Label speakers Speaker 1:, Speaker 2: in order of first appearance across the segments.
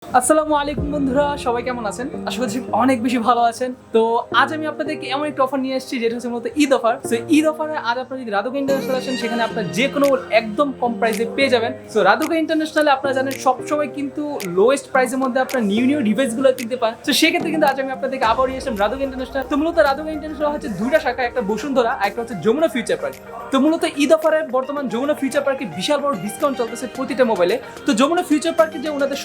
Speaker 1: আসসালামু আলাইকুম বন্ধুরা, সবাই কেমন আছেন? আশা করছি অনেক বেশি ভালো আছেন। তো আজ আমি আপনাদেরকে এমন একটা অফার নিয়ে এসেছি যেটা হচ্ছে মূলত ঈদ অফার। সো ঈদ অফারে আজ আপনারা যদি রাধুকা ইন্টারন্যাশনাল আসেন, সেখানে আপনার যে কোনো একদম কম প্রাইসে পেয়ে যাবেন। সো রাধুকা ইন্টারন্যাশনালে আপনারা জানেন সবসময় কিন্তু লোয়েস্ট প্রাইসের মধ্যে আপনার নিউ ডিভাইসগুলো কিনতে পান। তো সেক্ষেত্রে কিন্তু আজ আমি আপনাদেরকে আবার নিয়ে আসলাম রাধুকা ইন্টারন্যাশনাল। তো মূলত রাধুকা ইন্টারন্যাশনাল হচ্ছে দুইটা শাখা, একটা বসুন্ধরা আর একটা হচ্ছে যমুনা ফিউচার পার্ক। তো মূলত ঈদ অফারে বর্তমান যমুনা ফিউচার পার্কে বিশাল বড় ডিসকাউন্ট চলতেছে প্রতিটা মোবাইলে। তো যমুনা ফিউচার পার্কে যে ওনাদের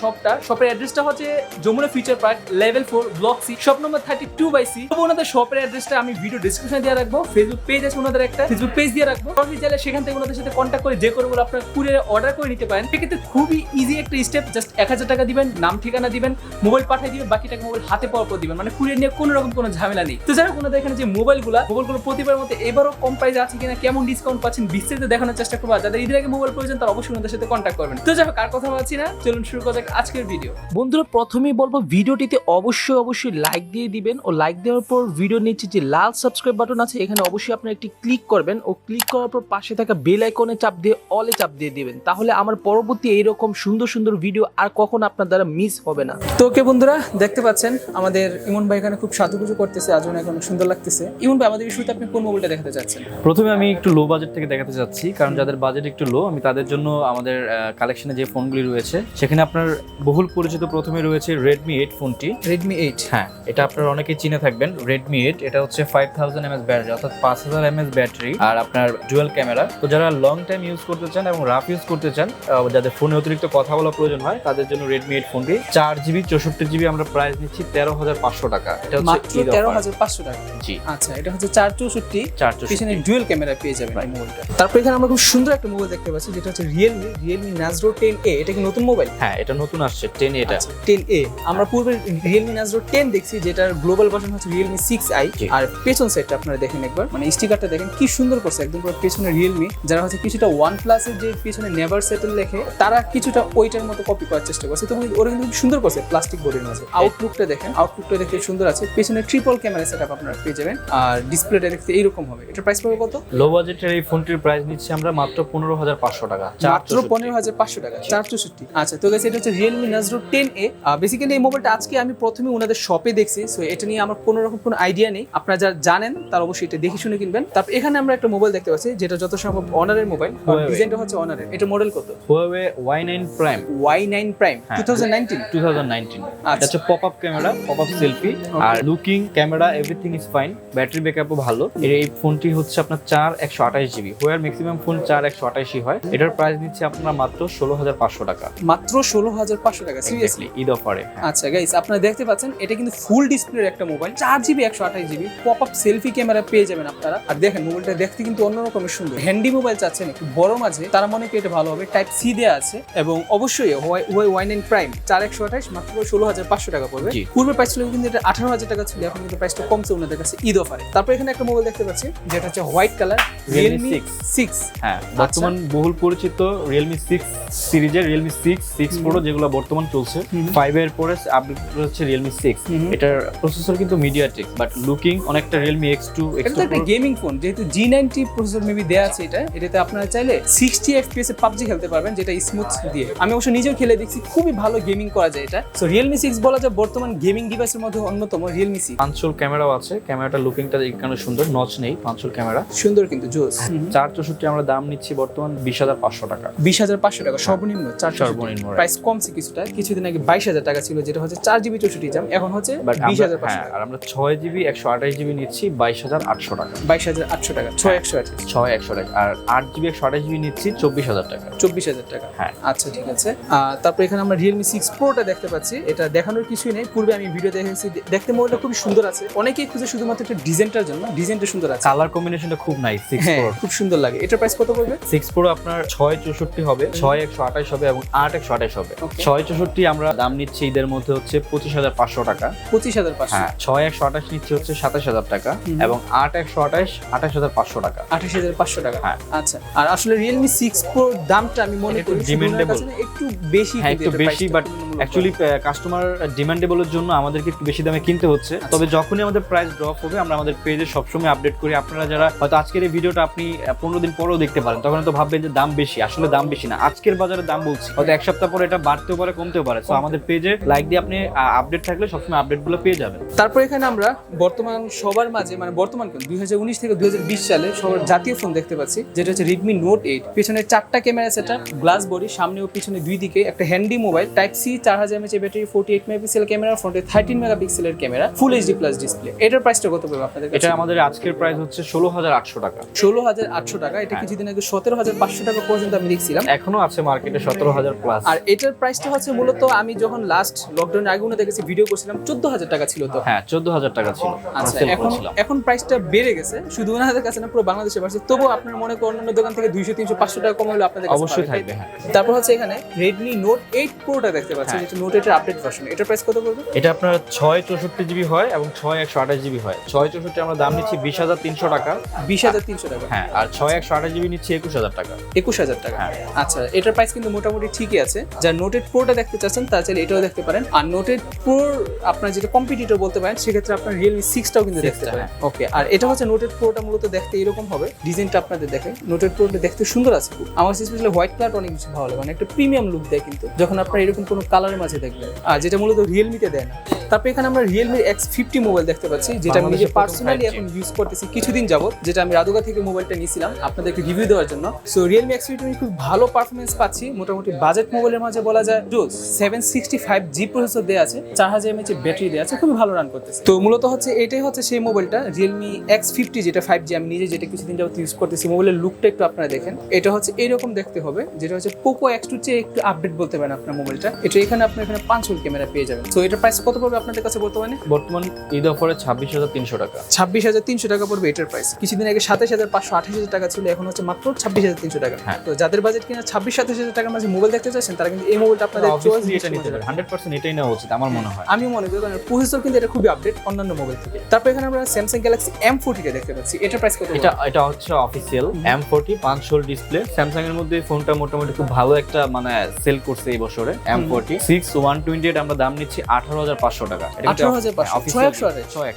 Speaker 1: শপের অ্যাড্রেসটা হচ্ছে Jamuna future park level 4 block C shop number 32/C। তো ওনাদের শপের অ্যাড্রেসটা আমি ভিডিও ডেসক্রিপশনে দিয়ে রাখবো। ফেসবুক পেজ আছে ওনাদের, একটা ফেসবুক পেজ দিয়ে রাখবো। আপনি চাইলে সেখান থেকে ওনাদের সাথে কন্ট্যাক্ট করে যে কোনো আপনার কুরিয়ারে অর্ডার করে নিতে পারেন। সেক্ষেত্রে খুবই ইজি একটা স্টেপ, জাস্ট 1000 টাকা দিবেন, নাম ঠিকানা দিবেন, মোবাইল পাঠিয়ে দিবেন, বাকি টাকা মোবাইল হাতে পাওয়ার পর দিবেন। মানে কুরিয়ার নিয়ে কোনো রকম কোনো ঝামেলা নেই। তো যারা ওনাদের এখানে যে মোবাইলগুলো প্রতিবার মতো এবারও কম প্রাইসে আছে কিনা, কেমন ডিসকাউন্ট পাচ্ছেন বিস্তারিত দেখানোর চেষ্টা করবো। যাদের ঈদের আগে মোবাইল প্রয়োজন তারা অবশ্যই ওনাদের সাথে কন্ট্যাক্ট করবেন। তো যাই হোক, আর কথা বলছি না, চলুন শুরু করা যাক আজকের ভিডিও। বন্ধুরা, প্রথমেই বলবো ভিডিওটিতে অবশ্যই লাইক দিয়ে দিবেন, ও লাইক দেওয়ার পর ভিডিও নিচে যে লাল সাবস্ক্রাইব বাটন আছে এখানে অবশ্যই আপনারা একটি ক্লিক করবেন, ও ক্লিক করার পর পাশে থাকা বেল আইকনে চাপ দিয়ে অলে চাপ দিয়ে দিবেন। তাহলে আমার পরবর্তী এইরকম সুন্দর সুন্দর ভিডিও আর কখনো আপনার দ্বারা মিস হবে না। তো ওকে বন্ধুরা, দেখতে পাচ্ছেন আমাদের ইমন ভাই এখানে খুব সাজুগুজু করতেছে, আজ অনেক সুন্দর লাগতেছে। ইমন ভাই, আমাদের শুরুতে আপনি কোন মোবাইলটা দেখাতে চাচ্ছেন?
Speaker 2: প্রথমে আমি একটু লো বাজেট থেকে দেখাতে চাচ্ছি, কারণ যাদের বাজেট একটু লো আমি তাদের জন্য আমাদের কালেকশনে যে ফোনগুলি রয়েছে সেখানে আপনার বহুল পরিচিত প্রথমে রয়েছে Redmi 8 ফোনটি।
Speaker 1: Redmi 8,
Speaker 2: হ্যাঁ, এটা আপনারা অনেকেই চিনে থাকবেন। Redmi 8 এটা হচ্ছে 5000 mAh ব্যাটারি, অর্থাৎ 5000 mAh ব্যাটারি, আর আপনার ডুয়াল ক্যামেরা। তো যারা লং টাইম ইউজ করতে চান এবং রাফ ইউজ করতে চান, যাদের ফোনে অতিরিক্ত কথা বলা প্রয়োজন হয় তাদের জন্য Redmi 8 ফোনটি 4GB 64GB আমরা প্রাইস নিচ্ছি 13,500 টাকা। এটা হচ্ছে
Speaker 1: মাত্র 13,500 টাকা।
Speaker 2: জি
Speaker 1: আচ্ছা, এটা হচ্ছে 464 পিছনে ডুয়াল ক্যামেরা পেয়ে যাবেন এই মোবাইলটা। তারপর এখানে আমরা খুব সুন্দর একটা মোবাইল দেখতে পাচ্ছি যেটা হচ্ছে Realme Nazro 10A। এটা কি নতুন মোবাইল?
Speaker 2: হ্যাঁ, এটা নতুন আসছে 10A। এটা
Speaker 1: 10A আমরা পূর্বে Realme Nazro 10 দেখছি, যেটার গ্লোবাল ভার্সন হচ্ছে Realme 6i। আর পেছন সাইডটা আপনারা দেখেন একবার, মানে স্টিকারটা দেখেন কি সুন্দর করছে, একদম পুরো পেছনে Realme। যারা হচ্ছে কিছুটা OnePlus এর যে পেছনে নেভার সেটেল লেখে, তারা কিছুটা ওইটার মতো কপি করার চেষ্টা করছে। তো ওরা কিন্তু খুব সুন্দর করছে প্লাস্টিক বোর্ডের মাঝে। আউটলুকটা দেখেন, আউটলুকটা দেখতে সুন্দর আছে। পেছনে ট্রিপল ক্যামেরা সেটআপ আপনারা পেয়ে যাবেন, আর ডিসপ্লেটা দেখতে এইরকম হবে। এটার প্রাইস পড়বে কত?
Speaker 2: লো বাজেটের এই ফোনটির প্রাইস নিচ্ছি আমরা মাত্র 15,500 টাকা।
Speaker 1: মাত্র 15,500 টাকা, 464। আচ্ছা, তো গাইস, এটা হচ্ছে Realme Nazro 10A। বেসিক্যালি এই মোবাইলটা আজকে আমি প্রথমে ওনাদের শপে দেখছি, সো এটা নিয়ে আমার কোনো রকম কোনো আইডিয়া নেই। আপনারা যারা জানেন তারা অবশ্যই এটা দেখে শুনে কিনবেন। তারপর এখানে আমরা একটা মোবাইল দেখতে পাচ্ছি যেটা যত সম্ভব অনারের মোবাইল, ডিজাইনটা হচ্ছে অনারের। এটা মডেল কত?
Speaker 2: Huawei Y9 Prime।
Speaker 1: Y9 Prime 2019।
Speaker 2: এটা হচ্ছে pop up camera, pop up selfie, আর looking camera everything is fine. Battery ব্যাকআপও ভালো। এই ফোনটি হচ্ছে আপনার 4128GB। হোয়ার ম্যাক্সিমাম ফোন 4128 হয়। এটার প্রাইস নিচ্ছে আপনারা মাত্র 16,500 টাকা।
Speaker 1: মাত্র 16,500 টাকা, সিরিয়াসলি
Speaker 2: ঈদ অফারে।
Speaker 1: আচ্ছা গাইস, আপনারা দেখতে পাচ্ছেন এটা কিন্তু ফুল ডিসপ্লের একটা mobile, 4GB 128GB pop up selfie camera পেয়ে যাবেন আপনারা। আর দেখেন মোবাইলটা দেখতে কিন্তু অন্যরকমের সুন্দর। হ্যান্ডি মোবাইল চাচ্ছেন একটু বড় মাঝে, তারা মনে করি এটা ভালো হবে। টাইপ সি দেওয়া আছে, এবং অবশ্যই Y9 Prime 4128 মাত্র 16,500 টাকা পড়বে। পূর্বে প্রাইস ছিল কিন্তু এটা 18,000 টাকা ছিল, এখন কিন্তু প্রাইসটা কমছে ওনাদের কাছে ঈদ অফারে। তারপর এখানে একটা মোবাইল দেখতে পাচ্ছি যেটা হচ্ছে হোয়াইট কালার, Realme 6।
Speaker 2: হ্যাঁ, বর্তমান বহুল পরিচিত Realme 6 সিরিজের Realme 6 Pro, যেগুলো বর্তমান চলছে। 5 এর পরে আপডেট হচ্ছে Realme 6। এটার প্রসেসর কিন্তু মিডিয়াটেক, বাট লুকিং অনেকটা Realme X2
Speaker 1: এটা তো একটা গেমিং ফোন, যেহেতু G90 প্রসেসর মেবি দেয়া আছে এটাতে আপনারা চাইলে 60 FPS এ PUBG খেলতে পারবেন, যেটা স্মুথ দিয়ে। আমি অবশ্য নিজেও খেলে দেখছি, খুবই ভালো গেমিং করা যায় এটা। সো Realme 6 বলা যায় বর্তমান গেমিং ডিভাইসের মধ্যে অন্যতম Realme 6।
Speaker 2: পাঁচশোল ক্যামেরাও আছে, ক্যামেরাটা লুকিংটা এখানে সুন্দর, নচ নেই, পাঁচশোল ক্যামেরা
Speaker 1: সুন্দর কিন্তু জোস।
Speaker 2: 464 আমরা দাম নিচ্ছি বর্তমান 20,500 টাকা।
Speaker 1: 20,500 টাকা সর্বনিম্ন।
Speaker 2: সর্বনিম্ন
Speaker 1: প্রাইস কমছে কিছুটা, কিছুদিন আগে 22,000 টাকা ছিল, যেটা হচ্ছে 4GB 64GB, এখন হচ্ছে 20,500 টাকা।
Speaker 2: আর আমরা 6GB 128GB নিচ্ছি 22,800 টাকা।
Speaker 1: 22,800 টাকা, 6128
Speaker 2: টাকা। আর 8GB 128GB নিচ্ছি 24,000 টাকা।
Speaker 1: 24,000 টাকা।
Speaker 2: হ্যাঁ,
Speaker 1: আচ্ছা, ঠিক আছে। তারপর এখানে আমরা Realme 6 Proটা দেখতে পাচ্ছি। এটা দেখানোর কিছুই নেই, পূর্বে আমি ভিডিও দেখেছি। দেখতে মোবাইলটা খুবই সুন্দর আছে, অনেকেই খুঁজে শুধুমাত্র একটা ডিজাইনটার জন্য। ডিজাইনটা সুন্দর আছে,
Speaker 2: কালার কম্বিনেশনটা খুব নাইস। 6 Pro
Speaker 1: খুব সুন্দর লাগে। এটার প্রাইস কত পড়বে?
Speaker 2: 6 Pro আপনার 664 হবে, 6128 হবে এবং 8128 হবে। 664 আমরা দাম নিচ্ছি ঈদের মধ্যে হচ্ছে 25,500 টাকা।
Speaker 1: 25,500।
Speaker 2: হ্যাঁ, 6128 নিচ্ছি হচ্ছে 27,000 টাকা এবং 8128 28,500 টাকা।
Speaker 1: 28,500 টাকা।
Speaker 2: হ্যাঁ,
Speaker 1: আচ্ছা। আর আসলে Realme 6 Pro দামটা আমি মনে করি
Speaker 2: ডিমান্ডেবল,
Speaker 1: একটু বেশি,
Speaker 2: একটু বেশি, বাট অ্যাকচুয়ালি কাস্টমার ডিমান্ডেবলের জন্য আমাদেরকে একটু বেশি দামে কিনতে হচ্ছে। তবে যখনই আমাদের প্রাইস ড্রপ হবে আমরা আমাদের পেজে সবসময় আপডেট করি। আপনারা যারা হয়তো আজকের এই ভিডিওটা আপনি 15 দিন পরেও দেখতে পারেন, তখন তো ভাববেন যে দাম বেশি। আসলে দাম বেশি না, আজকের বাজারে দাম বলছি, হয়তো এক সপ্তাহ পরে এটা বাড়তেও পারে কমতেও পারে। সো আমাদের পেজে লাইক দিয়ে আপনি আপডেট থাকলে সবসময় আপডেটগুলো পেয়ে যাবেন।
Speaker 1: তারপর এখানে আমরা বর্তমান সবার মাঝে মানে বর্তমান কোন 2019 থেকে 2020 সালে সবার জাতীয় ফোন দেখতে পাচ্ছি, যেটা হচ্ছে Redmi Note 8। পেছনে 4টা ক্যামেরা সেটআপ, গ্লাস বডি, সামনে ও পিছনে দুই দিকে একটা handy mobile, type C, 4000 mAh battery, 48 megapixel camera, ফ্রন্টে 13 মেগাপিক্সেলের camera, full HD plus display. এটার প্রাইসটা কত পড়বে আপনাদের কাছে?
Speaker 2: এটা আমাদের আজকের প্রাইস হচ্ছে 16,800 টাকা।
Speaker 1: 16,800 টাকা। এটা কিছুদিন আগে 17,500 টাকা পর্যন্ত আমি দেখছিলাম।
Speaker 2: এখনো আছে মার্কেটে 17,000 প্লাস।
Speaker 1: আর এটার প্রাইসটা হচ্ছে মূলত আমি যখন লাস্ট লকডাউনের আগে দেখেছি ভিডিও করছিলাম 14,000 টাকা ছিল তো।
Speaker 2: হ্যাঁ 14,000 টাকা ছিল।
Speaker 1: আচ্ছা, এখন প্রাইসটা বেড়ে গেছে, শুধু ওনাদের কাছে না পুরো বাংলাদেশে বাড়ছে। তবুও আপনার মনে করেন অন্য দোকান থেকে 200, 300, 500 টাকা কম হলে আপনাদের কাছে
Speaker 2: অবশ্যই
Speaker 1: পাবে,
Speaker 2: থাকবে।
Speaker 1: তাই?
Speaker 2: হ্যাঁ
Speaker 1: তারপর হচ্ছে এখানে Redmi Note 8 Proটা দেখতে পাচ্ছেন,
Speaker 2: হ্যাঁ।
Speaker 1: যেটা Note 8 এর আপডেট ভার্সন। এটার প্রাইস কত পড়বে?
Speaker 2: এটা আপনার 664 জিবি হয় এবং 6128 জিবি হয়। 664 আমরা দাম নিচ্ছি 20,300 টাকা।
Speaker 1: 20,300 টাকা।
Speaker 2: হ্যাঁ, আর 6128 জিবি নিচ্ছি 21,000 টাকা।
Speaker 1: 21,000 টাকা।
Speaker 2: হ্যাঁ।
Speaker 1: আচ্ছা, এটার প্রাইস কিন্তু মোটামুটি ঠিকই আছে। যারা Note 8 Proটা দেখতে চাচ্ছেন তারা চাইলে এটাও দেখতে পারেন। আর Note 8 Pro আপনার যেটা কম্পিটিটর বলতে পারেন, সেক্ষেত্রে আপনার Realme 6টাও কিন্তু দেখতে পারেন। ওকে, আর এটা হচ্ছে Note 8 Proটা মূলত দেখতে এরকম হবে। ডিজাইনটা আপনাদের দেখে Note 8 Proটা দেখতে সুন্দর আছে খুব। আমার স্পেশালি হোয়াইট কালার অনেক বেশি ভালো লাগে, মানে একটা প্রিমিয়াম লুক দেয় কিন্তু যখন আপনারা এরকম কোনো কালারের মাঝে দেখবেন, আর যেটা মূলত রিয়েলমিতে দেয় না। তারপর এখানে আমরা Realme X50 মোবাইল দেখতে পাচ্ছি, যেটা আমি নিজে পার্সোনালি এখন ইউজ করতেছি কিছুদিন যাবত, যেটা আমি রাদুগা থেকে মোবাইলটা নিয়েছিলাম আপনাদেরকে রিভিউ দেওয়ার জন্য। সো Realme X50 আমি খুব ভালো পারফরমেন্স পাচ্ছি, মোটামুটি বাজেট মোবাইলের মাঝে বলা যায়। 765G প্রসেসর দেওয়া আছে, 4000 mAh ব্যাটারি দেওয়া আছে, খুবই ভালো রান করতেছে। তো মূলত হচ্ছে এটাই হচ্ছে সেই মোবাইলটা Realme X50, যেটা 5G। আমি নিজে যেটা কিছুদিন যাবত ইউজ করতেছি। মোবাইলের লুকটা একটু আপনারা দেখেন, এটা হচ্ছে এরকম দেখতে হবে, যেটা হচ্ছে Poco X2 চেয়ে একটু আপডেট বলতে পারেন আপনার মোবাইলটা। এটা এখানে আপনার এখানে 5 হোল ক্যামেরা পেয়ে যাবেন। সো এটার প্রাইস কত পড়বে আপনাদের কাছে বর্তমানে?
Speaker 2: বর্তমান ঈদ অফারে 26,300 টাকা।
Speaker 1: 26,300 টাকা পড়বে এটার প্রাইস। কিছুদিন আগে 27,528 টাকা ছিল, এখন হচ্ছে মাত্র 26,300 টাকা।
Speaker 2: হ্যাঁ।
Speaker 1: তো যাদের বাজেট কিনা 26-27,000 টাকার মাঝে মোবাইল দেখতে চাচ্ছেন, তারা কিন্তু এই মোবাইলটা আপনাদের চয়েস
Speaker 2: এটা নিতে পারেন। 100% এটাই নেওয়া উচিত আমার মনে হয়।
Speaker 1: আমি মনে করি, কারণ প্রসেসর কিন্তু এটা খুবই আপডেট অন্যান্য মোবাইল থেকে। তারপর এখানে আমরা Samsung Galaxy M40 টা দেখতে পাচ্ছি। এটার প্রাইস কত?
Speaker 2: এটা হচ্ছে official M40 5 whole display. Samsung এর মধ্যে ফোনটা মোটামুটি খুব ভালো একটা মানে সেল করছে এই বছরে। M40 6128 আমরা দাম নিচ্ছি 18,500 টাকা।
Speaker 1: 18,500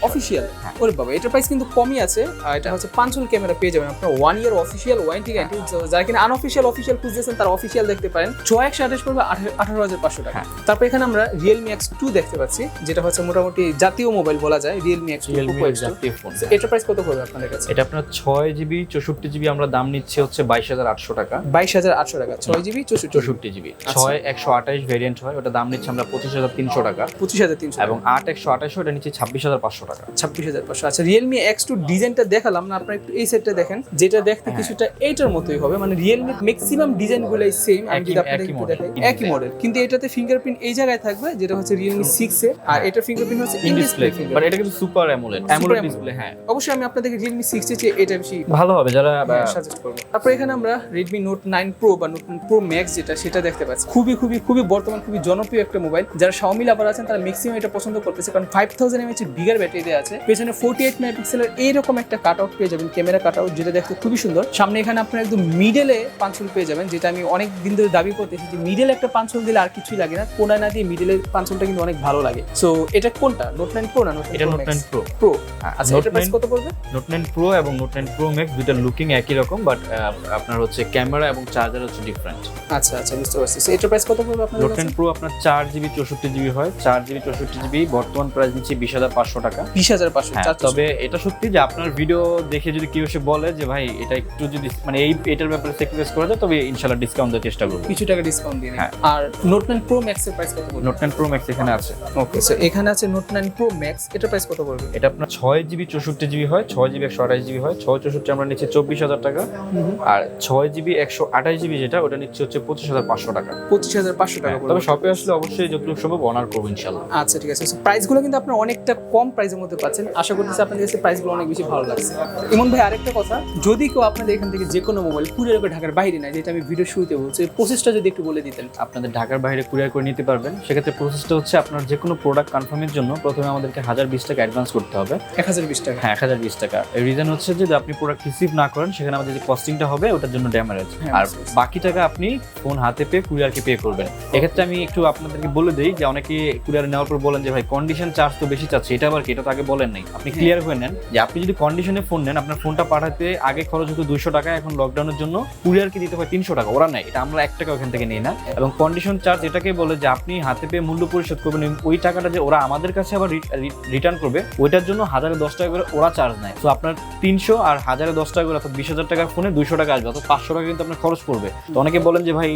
Speaker 1: অফিসিয়াল। ওরে বাবা, এটার প্রাইস কিন্তু কমই আছে। আর এটা হচ্ছে 5 হোল ক্যামেরা পেয়ে যাবেন আপনারা, 1 ইয়ার অফিসিয়াল ওয়ারেন্টি গ্যারান্টি। যারা কিনা আনঅফিসিয়াল অফিসিয়াল খুঁজছেন তারা অফিসিয়াল দেখতে পারেন। 6128 পড়বে 18,500 টাকা। তারপর এখানে আমরা Realme X2 দেখতে পাচ্ছি, যেটা হচ্ছে মোটামুটি জাতীয় মোবাইল বলা যায়, Realme X2 Poco X2।
Speaker 2: জাতীয় ফোন।
Speaker 1: এটার প্রাইস কত পড়বে আপনাদের কাছে?
Speaker 2: এটা আপনার 6GB 64GB আমরা দাম নিচ্ছি হচ্ছে 22,800 টাকা।
Speaker 1: 22,800 টাকা। 6GB
Speaker 2: 64GB 6128 ভেরিয়েন্ট হয়, ওটা দাম নিচ্ছি আমরা 25,300 টাকা।
Speaker 1: 25,300
Speaker 2: এবং 8128 ওটা নিচ্ছি 26,500 টাকা।
Speaker 1: 26,500। আচ্ছা, Realme X2 ডিজাইনটা দেখালাম না, আপনারা একটু এই সেটটা দেখেন, যেটা দেখতে কিছুটা এইটার মতোই হবে। মানে Realme ম্যাক্সিমাম ডিজাইনগুলাই সেম, আমি যদি আপনাদেরকে একটু দেখাই একই মডেল, কিন্তু এটাতে ফিঙ্গারপ্রিন্ট এই জায়গায় থাকবে, যেটা হচ্ছে Realme 6 এ। আর এটার ফিঙ্গারপ্রিন্ট হচ্ছে ইন ডিসপ্লে
Speaker 2: বাট এটা কিন্তু সুপার অ্যামোলেড ডিসপ্লে। হ্যাঁ,
Speaker 1: অবশ্যই আমি আপনাদেরকে Realme 6 এর চেয়ে এটা বেশি
Speaker 2: ভালো হবে যারা
Speaker 1: সাজেস্ট করব। তারপর এখানে আমরা Redmi Note 9 Pro বা Note 9 Pro Max যেটা, সেটা দেখতে পাচ্ছি। খুবই বর্তমান খুবই জনপ্রিয় একটা মোবাইল। যারা Xiaomi লাভার আছেন তারা ম্যাক্সিমাম এটা পছন্দ করতেছে, কারণ 5000 mAh বিগার ব্যাটারি দেওয়া আছে। পেছনে 48 মেগাপিক্সেলের এইরকম একটা কাটআউট পেয়ে যাবেন, ক্যামেরা কাটআউট, যেটা দেখতে খুবই সুন্দর। সামনে এখানে আপনারা একদম মিডলে 5 হোল পেয়ে যাবেন, যেটা আমি অনেক দিন ধরে দাবি করতেছি যে মিডলে একটা 5 হোল দিলে আর কিছুই লাগে না, কোনায় না দিয়ে মিডলের 5 হোলটা কিন্তু অনেক ভালো লাগে। সো এটা কোনটা, Note 9 Pro না Note 9
Speaker 2: এটা
Speaker 1: Pro
Speaker 2: Note 9 Pro
Speaker 1: Pro? আচ্ছা, এটার প্রাইস কত পড়বে?
Speaker 2: Note 9 Pro এবং Note 9 Pro Max দুইটা লুকিং একই রকম, বাট আপনার হচ্ছে ক্যামেরা এবং চার্জার হচ্ছে ডিফারেন্ট।
Speaker 1: আচ্ছা, বুঝতে পারছি। সো এটার প্রাইস কত পড়বে আপনাদের
Speaker 2: Note 9 Pro আপনার 4GB 64GB হয়। 4GB 64GB বর্তমান প্রাইস নিচ্ছে 20,500 টাকা।
Speaker 1: 20,500।
Speaker 2: তবে এটা সত্যি যে আপনার ভিডিও দেখে যদি কেউ এসে বলে যে ভাই এটা একটু যদি মানে এটার ব্যাপারে স্যাক্রিফাইস করা যায়, তবে ইনশাআল্লাহ ডিসকাউন্ট দেওয়ার চেষ্টা করব,
Speaker 1: কিছু টাকা ডিসকাউন্ট দিয়ে।
Speaker 2: হ্যাঁ।
Speaker 1: আর Note 9 Pro Max এর প্রাইস কত পড়বে?
Speaker 2: Note 9 Pro Max এখানে আছে।
Speaker 1: ওকে, সো এখানে আছে Note 9 Pro Max, এটার প্রাইস কত পড়বে?
Speaker 2: এটা আপনার 6GB 64GB হয়, 6GB 128GB হয়। 664 আমরা নিচ্ছি 24,000 টাকা। আর 6GB 128GB যেটা, ওটা নিচ্ছে হচ্ছে 25,500 টাকা।
Speaker 1: 25,500 টাকা পড়বে।
Speaker 2: তবে শপে আসলে অবশ্যই যতটুকু সম্ভব অনার করবো ইনশাআল্লাহ।
Speaker 1: আচ্ছা, ঠিক আছে। সো প্রাইসগুলো কিন্তু আপনারা অনেকটা কম প্রাইসের মধ্যে পাচ্ছেন। আশা করতেছি আপনাদের কাছে প্রাইসগুলো অনেক বেশি ভালো লাগছে। ইমন ভাই, আরেকটা কথা, যদি কেউ আপনাদের এখান থেকে যে কোনো মোবাইল কুরিয়ার করে ঢাকার বাইরে নেয়, যেটা আমি ভিডিও শুরুতে বলছি, প্রসেসটা যদি একটু বলে দিতেন।
Speaker 2: আপনাদের ঢাকার বাইরে কুরিয়ার করে নিতে পারবেন। সেক্ষেত্রে প্রসেসটা হচ্ছে আপনার যে কোনো প্রোডাক্ট কনফার্মের জন্য প্রথমে আমাদেরকে 1020 টাকা অ্যাডভান্স করতে হবে।
Speaker 1: 1020 টাকা?
Speaker 2: হ্যাঁ, 1020 টাকা। এর রিজন হচ্ছে যে আপনি প্রোডাক্ট রিসিভ না করেন, সেখানে আমাদের যে কস্টিংটা হবে ওটার জন্য ড্যামেজ। আর বাকি টাকা আপনি ফোন হাতে পেয়ে কুরিয়ারকে পে করবেন। এক্ষেত্রে আমি একটু আপনাদেরকে বলে দিই যে অনেকে কুরিয়ার নেওয়ার পর বলেন যে ভাই কন্ডিশন চার্জ তো বেশি চাচ্ছে, এটা আবার কি? এটা তো আগে বলেন নাই। আপনি ক্লিয়ার হয়ে নেন যে আপনি যদি কন্ডিশনে ফোন নেন, আপনার ফোনটা পাঠাতে আগে খরচ হতো 200 টাকা, এখন লকডাউনের জন্য কুরিয়ারকে দিতে হয় 300 টাকা। ওরা নেয়, এটা আমরা 1 টাকা ওখান থেকে নেই না। এবং কন্ডিশন চার্জ এটা এটাকে বলে যে আপনি হাতে পেয়ে মূল্য পরিশোধ করবেন, ওই টাকাটা যে ওরা আমাদের কাছে আবার রিটার্ন করবে, ওইটার জন্য 1010 টাকা করে ওরা চার্জ নেয়। তো আপনার 300 আর 1010 টাকা করে অর্থাৎ 20,000 টাকার ফোনে 200 টাকা আসবে, অর্থাৎ 500 টাকা কিন্তু আপনার খরচ পড়বে। তো অনেকে বলেন যে ভাই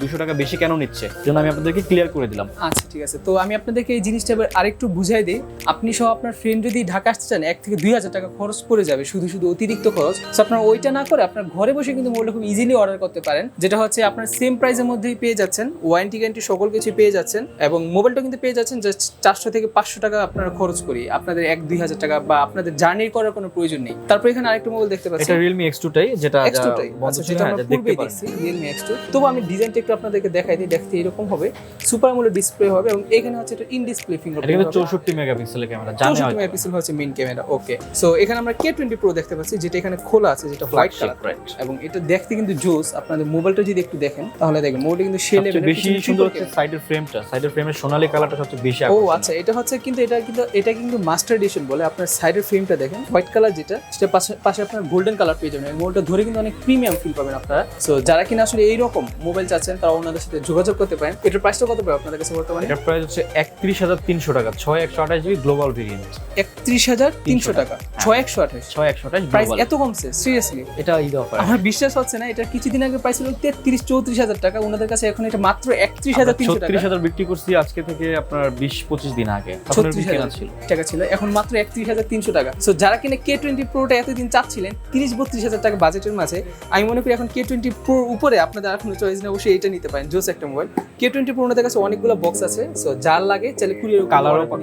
Speaker 2: 200 টাকা বেশি কেন নিচ্ছে, জন্য আমি আপনাদেরকে ক্লিয়ার করে দিলাম।
Speaker 1: আচ্ছা ঠিক আছে, তো আমি আপনাদেরকে এই জিনিসটা এবার আরেকটু বুঝাই দিই। আপনি সহ আপনার ফ্রেন্ড যদি ঢাকা আসতে চান 1 থেকে 2,000 টাকা খরচ পড়ে যাবে, শুধু অতিরিক্ত খরচ। তো আপনার ওইটা না করে আপনার ঘরে বসে কিন্তু মোবাইলটা খুব ইজিলি অর্ডার করতে পারেন, যেটা হচ্ছে আপনার সেম প্রাইসের মধ্যেই পেয়ে যাচ্ছেন, ওয়ারেন্টি গ্যারান্টি সকল কিছু পেয়ে যাচ্ছেন, এবং মোবাইলটা কিন্তু পেয়ে যাচ্ছেন জাস্ট 400 থেকে 500 টাকা আপনারা খরচ করি, আপনাদের 1-2,000 টাকা বা আপনাদের জার্নি করার কোনো প্রয়োজন নেই। তারপর এখানে আরেকটা মোবাইল দেখতে পাচ্ছি,
Speaker 2: এটা Realme X2 টাই, যেটা
Speaker 1: X2 টাই,
Speaker 2: বন্ধ
Speaker 1: আচ্ছা,
Speaker 2: ছিল,
Speaker 1: যেটা আমরা
Speaker 2: দেখতে
Speaker 1: পূর্বেই
Speaker 2: পারেন।
Speaker 1: দেখছি Realme X2। তবু আমি ডিজাইনটা একটু আপনাদেরকে দেখাই দিই, দেখতে এরকম হবে, সুপার অ্যামোলেড ডিসপ্লে হবে, এবং এখানে হচ্ছে এটা ইন ডিসপ্লে
Speaker 2: এটা
Speaker 1: ফিঙ্গারপ্রিন্ট
Speaker 2: কিন্তু 64 মেগাপিক্সেলের ক্যামেরা, জানেন
Speaker 1: 64
Speaker 2: হয়তো।
Speaker 1: মেগাপিক্সেল হচ্ছে মেইন ক্যামেরা। ওকে, সো এখানে আমরা K20 Pro দেখতে পাচ্ছি, যেটা এখানে খোলা আছে, যেটা হোয়াইট কালার, এবং এটা দেখতে কিন্তু জোস। আপনাদের মোবাইলটা যদি একটু দেখেন তাহলে দেখবেন মোবাইলটা কিন্তু সে
Speaker 2: সবচেয়ে
Speaker 1: লেভেলের।
Speaker 2: বেশি সুন্দর হচ্ছে সাইডের ফ্রেমটা, সাইডের ফ্রেমের সোনালী কালারটা সবচেয়ে বেশি
Speaker 1: ও
Speaker 2: আকর্ষণীয়।
Speaker 1: আচ্ছা, এটা হচ্ছে কিন্তু এটা কিন্তু মাস্টার এডিশন বলে। আপনার সাইডের ফ্রেমটা দেখেন হোয়াইট কালার, যেটা সেটা পাশে আপনার গোল্ডেন কালার পেয়ে যাবেন। মোবাইলটা ধরে কিন্তু অনেক প্রিমিয়াম ফিল পাবেন আপনারা। সো যারা কিনা আসলে এইরকম মোবাইল চাচ্ছেন তারা ওনাদের সাথে যোগাযোগ করতে পারেন। এটার প্রাইসটা কত পাবে আপনাদের কাছে বর্তমানে?
Speaker 2: এটার প্রাইস হচ্ছে 31,300 টাকা, 6128 জিবি গ্লোবাল ভেরিয়েন্ট।
Speaker 1: 31,300 টাকা, 6128
Speaker 2: 6128
Speaker 1: প্রাইস
Speaker 2: গ্লোবাল।
Speaker 1: এত কমছে? সিরিয়াসলি
Speaker 2: এটা ঈদ অফার।
Speaker 1: আমার বিশ্বাস হচ্ছে না। এটা কিছুদিন আগে প্রাইস ছিল 33-34,000 টাকা, ওনাদের কাছে এখন এটা মাত্র 31,300 টাকা।
Speaker 2: 36,000 বিক্রি করছি আজকে থেকে আপনার 20-25 দিন আগে, তখন এর কেনা ছিল।
Speaker 1: টাকা ছিল, এখন মাত্র 31,300 টাকা। সো যারা কিনা K20 Proটা এতদিন চাচ্ছিলেন 30-32,000 টাকা বাজেটের মাঝে, আমি মনে করি এখন K20 Pro উপরে আপনাদের আর কোনো চয়েস নেই, অবশ্যই এটা নিতে পারেন, জোস একটা মোবাইল। K20 Pro ওনাদের কাছে অনেকগুলো বক্স আছে, সো যার লাগে চাইলে কুরিয়ার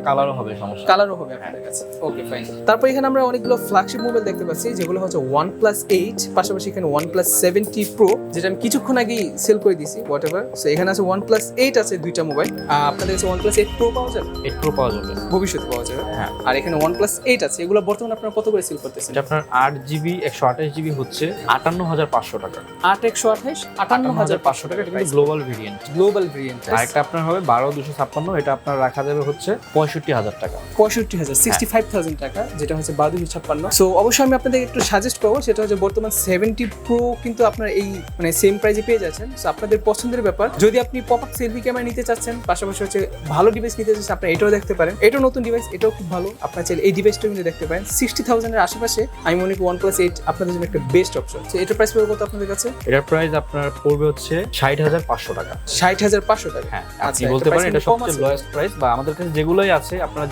Speaker 2: কালারও হবে, সমস্যা
Speaker 1: কালারও হবে আপনাদের কাছে। Okay fine. তারপর এখানে আমরা অনেকগুলো ফ্ল্যাগশিপ মোবাইল দেখতে পাচ্ছি, যেগুলো হচ্ছে OnePlus 8, পাশাপাশি এখানে OnePlus 7T Pro, যেটা আমি কিছুক্ষণ আগেই সেল করে দিয়েছি, হোয়াটএভার। সো এখানে আছে OnePlus 8 আছে দুইটা মোবাইল। আপনাদের কাছে OnePlus 8 Pro পাওয়া যাবে?
Speaker 2: 8 Pro পাওয়া যাবে,
Speaker 1: ভবিষ্যতে পাওয়া যাবে।
Speaker 2: হ্যাঁ।
Speaker 1: আর এখানে OnePlus 8 আছে, এগুলো বর্তমানে আপনারা কত করে সেল করতেছেন?
Speaker 2: এটা আপনার 8GB 128GB হচ্ছে 58,500 টাকা।
Speaker 1: 8/128 58,500 টাকা,
Speaker 2: এটা কিন্তু গ্লোবাল ভেরিয়েন্ট।
Speaker 1: Global variant.
Speaker 2: আর একটা আপনার হবে 12/256, এটা আপনার রাখা যাবে হচ্ছে 65,000 টাকা।
Speaker 1: 65,000 65,000 টাকা, যেটা হচ্ছে 12/256। সো অবশ্যই আমি আপনাদের একটু সাজেস্ট করবো, সেটা হচ্ছে বর্তমান 70 Pro কিন্তু আপনার এই মানে সেম প্রাইসে পেয়ে যাচ্ছেন। সো আপনাদের পছন্দের ব্যাপার। যদি আপনি পপ আপ সেলফি ক্যামেরা নিতে চাচ্ছেন, পাশাপাশি হচ্ছে ভালো ডিভাইস নিতে চাচ্ছেন, আপনি এটাও দেখতে পারেন। এটাও নতুন ডিভাইস, এটাও খুব ভালো। আপনার চাইলে এই ডিভাইসটাও কিন্তু দেখতে পারেন। 60,000 এর আশেপাশে আমি মনে করি OnePlus 8 আপনাদের জন্য একটা বেস্ট অপশন। সো এটার প্রাইস পড়বে কত আপনাদের কাছে?
Speaker 2: এটার প্রাইস আপনার পড়বে হচ্ছে 60,500 টাকা।
Speaker 1: 60,500 টাকা।
Speaker 2: হ্যাঁ,
Speaker 1: আচ্ছা,
Speaker 2: আপনি বলতে পারেন এটা সবচেয়ে লোয়েস্ট প্রাইস, বা আমাদের কাছে যেগুলোই আছে আপনারা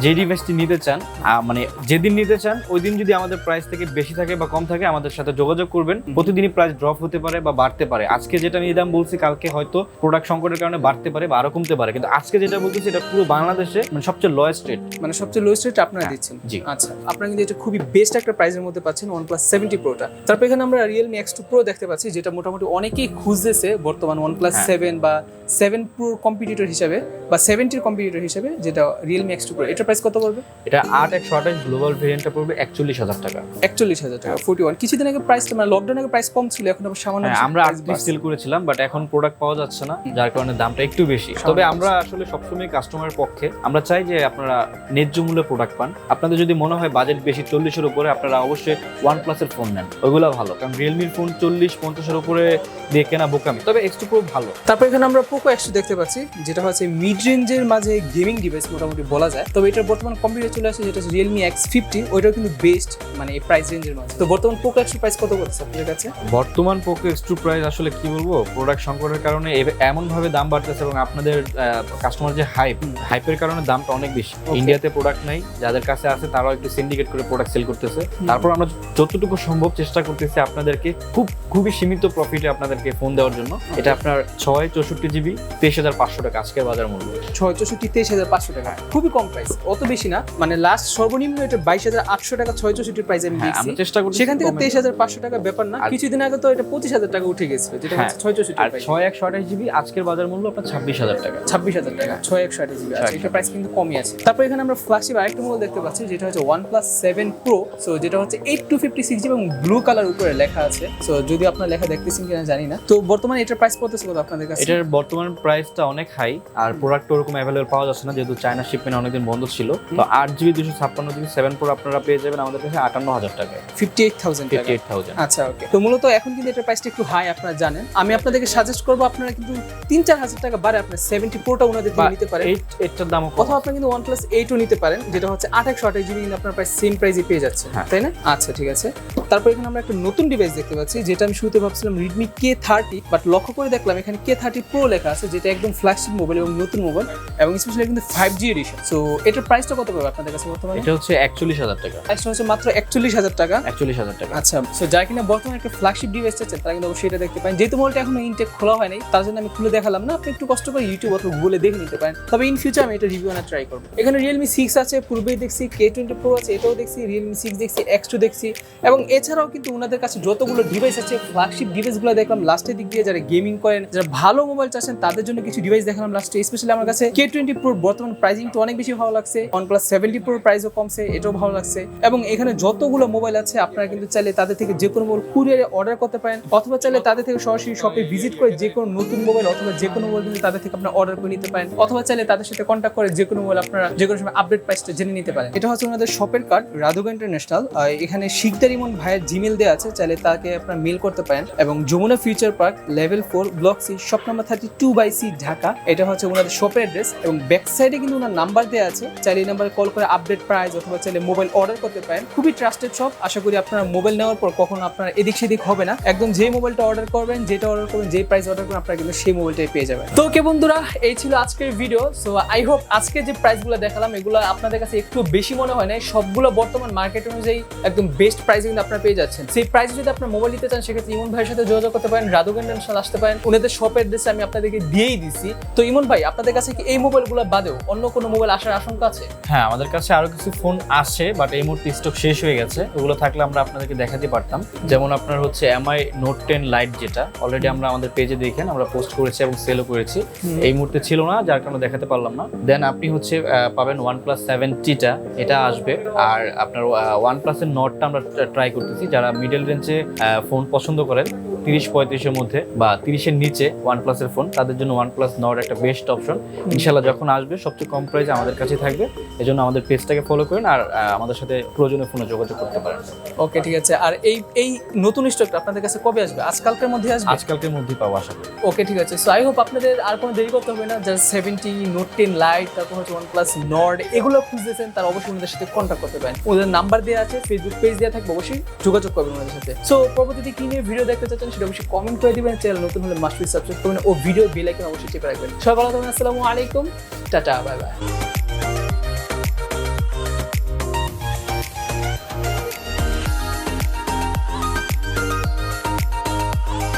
Speaker 2: যে ডিভাইসটি নিতে চান, মানে যেদিন নিতে চান ওই দিন যদি আমাদের প্রাইস থেকে বেশি থাকে বা কম থাকে আমাদের সাথে যোগাযোগ করবেন। প্রতিদিনই প্রাইস ড্রপ হতে পারে বা বাড়তে পারে। আজকে যেটা আমি দাম বলছি, কালকে হয়তো প্রোডাক্ট সংকটের কারণে বাড়তে পারে বা আরো কমতে পারে, কিন্তু আজকে যেটা বলতেছি এটা পুরো বাংলাদেশে মানে সবচেয়ে লোয়েস্ট রেট,
Speaker 1: মানে সবচেয়ে লোয়েস্ট রেট আপনারা দিচ্ছেন।
Speaker 2: জি।
Speaker 1: আচ্ছা, আপনারা কিন্তু এটা খুবই বেস্ট একটা প্রাইসের মধ্যে পাচ্ছেন OnePlus 70 Proটা। তারপর এখানে আমরা Realme X2 Pro দেখতে পাচ্ছি, যেটা মোটামুটি অনেকেই খুঁজতেছে বর্তমান OnePlus 7 বা 7 Pro কম্পিটিটর হিসেবে বা 70 কম্পিটিটর হিসেবে, যেটা Realme X2 Pro। এটার প্রাইস কত পড়বে?
Speaker 2: এটা 8/128 গ্লোবাল ভেরিয়েন্টটা পড়বে 41,000 টাকা।
Speaker 1: 41,000 টাকা, 41। কিছুদিন আগে প্রাইসটা মানে লকডাউন আগে প্রাইস কম ছিল, এখন আবার সামান্য
Speaker 2: আমরা 38 সেল করেছিলাম, বাট এখন প্রোডাক্ট পাওয়া যাচ্ছে না, যার কারণে দামটা একটু বেশি। তবে আমরা আসলে সবসময় কাস্টমারের পক্ষে, আমরা চাই যে আপনারা ন্যায্য মূল্যে প্রোডাক্ট পান। আপনাদের যদি মনে হয় বাজেট বেশি 40-এর উপরে, আপনারা অবশ্যই OnePlus এর ফোন নেন, ওইগুলো ভালো। কারণ Realme ফোন 40-50-এর উপরে দিয়ে কেনা বোকামি, তবে X2 Pro ভালো।
Speaker 1: তারপর এখানে আমরা Poco X2 দেখতে পাচ্ছি, যেটা হচ্ছে মিড রেঞ্জের মাঝে গেমিং ডিভাইস মোটামুটি বলা যায়। তবে এটার বর্তমান কম্পিউটার চলে আসে, যেটা হচ্ছে Realme X50, ওইটাও কিন্তু বেস্ট মানে এই প্রাইস রেঞ্জের মাঝে। তো বর্তমান Poco X2 প্রাইস কত করছে আপনাদের কাছে?
Speaker 2: বর্তমান Poco X2 প্রাইস আসলে কি বলবো, প্রোডাক্ট সংকটের কারণে এমন ভাবে দাম বাড়তেছে, এবং আপনাদের কাস্টমার যে হাইপের কারণে দামটা অনেক বেশি। ইন্ডিয়াতে প্রোডাক্ট নাই, যাদের কাছে আছে তারাও একটু সিন্ডিকেট করে প্রোডাক্ট সেল করতেছে। তারপর আমরা যতটুকু সম্ভব চেষ্টা করতেছি আপনাদেরকে খুবই সীমিত প্রফিটে আপনাদেরকে ফোন দেওয়ার জন্য। এটা আপনার 6/64GB 23,500 টাকা আজকের বাজার মূল্য।
Speaker 1: 6/64 23,500 টাকা, খুবই কম প্রাইস, অত বেশি না। মানে লাস্ট সর্বনিম্ন এটা 22,800 টাকা 6/64 প্রাইস আমি দেখছি।
Speaker 2: আমরা চেষ্টা করছি
Speaker 1: সেখান থেকে 23,500 টাকা ব্যাপার না। কিছুদিন আগে তো এটা 25,000 টাকা উঠে গেছিল, যেটা হচ্ছে 6/64
Speaker 2: আর
Speaker 1: প্রাইস।
Speaker 2: 6/128GB আজকের বাজার মূল্য আপনার 26,000 টাকা।
Speaker 1: 26,000 টাকা 6/128GB। এটা প্রাইস কিন্তু কমই আছে। তারপর এখানে আমরা ফ্ল্যাগশিপ আরেকটা মডেল দেখতে পাচ্ছি, যেটা হচ্ছে OnePlus 7 Pro। সো যেটা হচ্ছে 8256GB এবং ব্লু কালার উপরে লেখা আছে। সো যদি আপনার লেখা দেখতেছেন কিনা জানি না। তো বর্তমানে এটার প্রাইস পড়তেছে কত আপনাদের কাছে?
Speaker 2: এটার বর্তমান প্রাইসটা অনেক হাই, আর প্রোডাক্ট ওরকম অ্যাভেলেবল পাওয়া যাচ্ছে না, যেহেতু চায়না শিপমেন্ট অনেকদিন বন্ধ ছিল। তো 8GB 256GB 7 Pro আপনারা পেয়ে যাবেন আমাদের কাছে 58,000 টাকায়,
Speaker 1: 58,000 টাকা।
Speaker 2: 58,000।
Speaker 1: আচ্ছা, ওকে। তো মূলত এখন কিন্তু এটার প্রাইসটা একটু হাই, আপনারা জানেন। আমি আপনাদেরকে সাজেস্ট করবো আপনারা কিন্তু 3-4 হাজার টাকা বাড়ে আপনার 70 প্রোটা ওনাদের থেকে নিতে পারেন।
Speaker 2: এইটার দামও কম।
Speaker 1: অথবা আপনি কিন্তু OnePlus 8ও নিতে পারেন, যেটা হচ্ছে 8/128GB কিন্তু আপনার প্রায় সেম প্রাইসে পেয়ে যাচ্ছে, তাই না? আচ্ছা ঠিক আছে। তারপর এখানে আমরা একটা নতুন ডিভাইস দেখতে পাচ্ছি, যেটা আমি শুরুতে ভাবছিলাম Redmi K30, বাট লক্ষ্য করে দেখলাম এখানে K30 Pro লেখা আছে, যেটা একদম ফ্ল্যাগশিপ মোবাইল এবং নতুন মোবাইল এবং স্পেশালি কিন্তু 5G এডিশন। সো এটার প্রাইসটা কত পড়বে আপনাদের কাছে বর্তমানে?
Speaker 2: এটা হচ্ছে 41,000 টাকা।
Speaker 1: প্রাইসটা হচ্ছে মাত্র 41,000 টাকা।
Speaker 2: 41,000 টাকা।
Speaker 1: আচ্ছা, সো যারা কিনা বর্তমানে একটা ফ্ল্যাগশিপ ডিভাইস চাচ্ছেন তারা কিন্তু অবশ্যই এটা দেখতে পারেন। যেহেতু মোবাইলটা এখনো ইনটেক খোলা হয় নাই, তার জন্য আমি খুলে দেখালাম না, আপনি একটু কষ্ট করে ইউটিউব অথবা গুগলে দেখে নিতে পারেন। তবে ইন ফিউচার আমি এটা রিভিউ আনার ট্রাই করবো। এখানে Realme 6 আছে, পূর্বেই দেখছি K20 Pro আছে, এটাও দেখছি, Realme 6 দেখছি, X2 দেখছি, এবং এছাড়াও কিন্তু ওনাদের কাছে যতগুলো ডিভাইস আছে ফ্ল্যাগশিপ ডিভাইসগুলো দেখলাম লাস্টের দিক দিয়ে। যারা গেমিং করেন, যারা ভালো মোবাইল চাচ্ছেন তাদের জন্য কিছু ডিভাইস দেখালাম লাস্টে। স্পেশালি আমার কাছে K20 Pro বর্তমান প্রাইসিংটা অনেক বেশি ভালো লাগছে, OnePlus 70 Pro প্রাইসও কমছে, এটাও ভালো লাগছে। এবং এখানে যতগুলো মোবাইল আছে আপনারা কিন্তু চাইলে তাদের থেকে যে কোনো মোবাইল কুরিয়ারে অর্ডার করতে পারেন, অথবা চাইলে তাদের থেকে সরাসরি শপে ভিজিট করে যে কোনো নতুন মোবাইল অথবা যে কোনো মোবাইল কিন্তু তাদের থেকে আপনারা অর্ডার করে নিতে পারেন, অথবা চাইলে তাদের সাথে কন্ট্যাক্ট করে যে কোনো মোবাইল আপনারা যে কোনো সময় আপডেট প্রাইসটা জেনে নিতে পারেন। এটা হচ্ছে ওনাদের শপের কার্ড, রাধুকা ইন্টারন্যাশনাল। এখানে শিকদার ইমন ভাইয়ের জিমেল দেওয়া আছে, চাইলে তাকে আপনারা মেল করতে পারেন। এবং Jamuna future park, level 4, block C, shop number 32/C, Dhaka. এটা হচ্ছে ওনাদের শপের অ্যাড্রেস এবং ব্যাক সাইডে কিন্তু ওনার নাম্বার দেওয়া আছে, চাইলে এই নাম্বারে কল করে আপডেট প্রাইস অথবা চাইলে মোবাইল অর্ডার করতে পারেন। খুবই ট্রাস্টেড শপ, আশা করি আপনারা মোবাইল নেওয়ার পর কখনো আপনার এদিক সেদিক হবে না। একদম যে মোবাইলটা অর্ডার করবেন, যেটা অর্ডার করবেন, যে প্রাইস অর্ডার করবেন, আপনারা কিন্তু সেই মোবাইলটাই পেয়ে যাবেন। তো ওকে বন্ধুরা, এই ছিল আজকের ভিডিও। সো আই হোপ আজকে যে প্রাইসগুলো দেখালাম এগুলো আপনাদের কাছে একটু বেশি মনে হয় না, সবগুলো বর্তমান মার্কেট অনুযায়ী একদম বেস্ট প্রাইসে কিন্তু আপনারা পেয়ে যাচ্ছেন। সেই প্রাইসে যদি আপনার মোবাইল নিতে চান সেক্ষেত্রে ইমন ভাইয়ের সাথে যোগাযোগ করতে পারেন, রাধুকা ইন্টারন্যাশনাল আসতে পারেন। ওনাদের শপের অ্যাড্রেস আমি আপনাদেরকে দিয়েই দিছি। তো ইমন ভাই, আপনাদের কাছে কি এই মোবাইলগুলো বাদেও অন্য কোনো মোবাইল আসার আশঙ্কা আছে?
Speaker 2: হ্যাঁ, আমাদের কাছে আরো কিছু ফোন আসে, বাট এই মুহূর্তে স্টক শেষ হয়ে গেছে। ওগুলো থাকলে আমরা আপনাদেরকে দেখাতে পারতাম। যেমন আপনার হচ্ছে MI Note 10 Lite, যেটা অলরেডি আমরা আমাদের পেজে দেখেন আমরা পোস্ট করেছি এবং সেলও করেছি। এই মুহূর্তে ছিল না, যার কারণে দেখাতে পারলাম না। দেন আপনি হচ্ছে পাবেন OnePlus 7T, এটা আসবে। আর আপনার OnePlus এর Nord টা আমরা ট্রাই করতেছি। যারা মিডল রেঞ্জে ফোন পছন্দ করেন 30-35 এর মধ্যে বা 30 এর নিচে OnePlus এর ফোন, তাদের জন্য OnePlus Nord একটা বেস্ট অপশন। ইনশাআল্লাহ যখন আসবে সবচেয়ে কম প্রাইসে আমাদের কাছে থাকবে। এজন্য আমাদের পেজটাকে ফলো করেন আর আমাদের সাথে প্রয়োজনীয় ফোনে যোগাযোগ করতে পারেন।
Speaker 1: ওকে ঠিক আছে। আর এই নতুন স্টকটা আপনাদের কাছে কবে আসবে? আজকালকের মধ্যে আসবে?
Speaker 2: আজকালকের মধ্যেই পাবো আশা করি।
Speaker 1: ওকে ঠিক আছে। সো আই হোপ আপনাদের আর কোনো দেরি করতে হবে না। যারা 70, Note 10 Lite, তারপর হচ্ছে OnePlus Nord এগুলো খুঁজতেছেন তারা অবশ্যই ওনাদের সাথে কন্ট্যাক্ট করতে পারেন। ওদের নাম্বার দেওয়া আছে, ফেসবুক পেজ দেওয়া থাকবে, অবশ্যই যোগাযোগ করবেন ওনাদের সাথে। সো পরবর্তীতে কি নিয়ে ভিডিও দেখতে চাচ্ছেন সেটা অবশ্যই কমেন্ট করে দিবেন। চ্যানেল নতুন হলে মাস্ট বি সাবস্ক্রাইব করবেন ও ভিডিও বেল আইকন অবশ্যই চেপে রাখবেন। সবাই ভালো থাকবেন, আসসালামু আলাইকুম, টাটা, বাই বাই।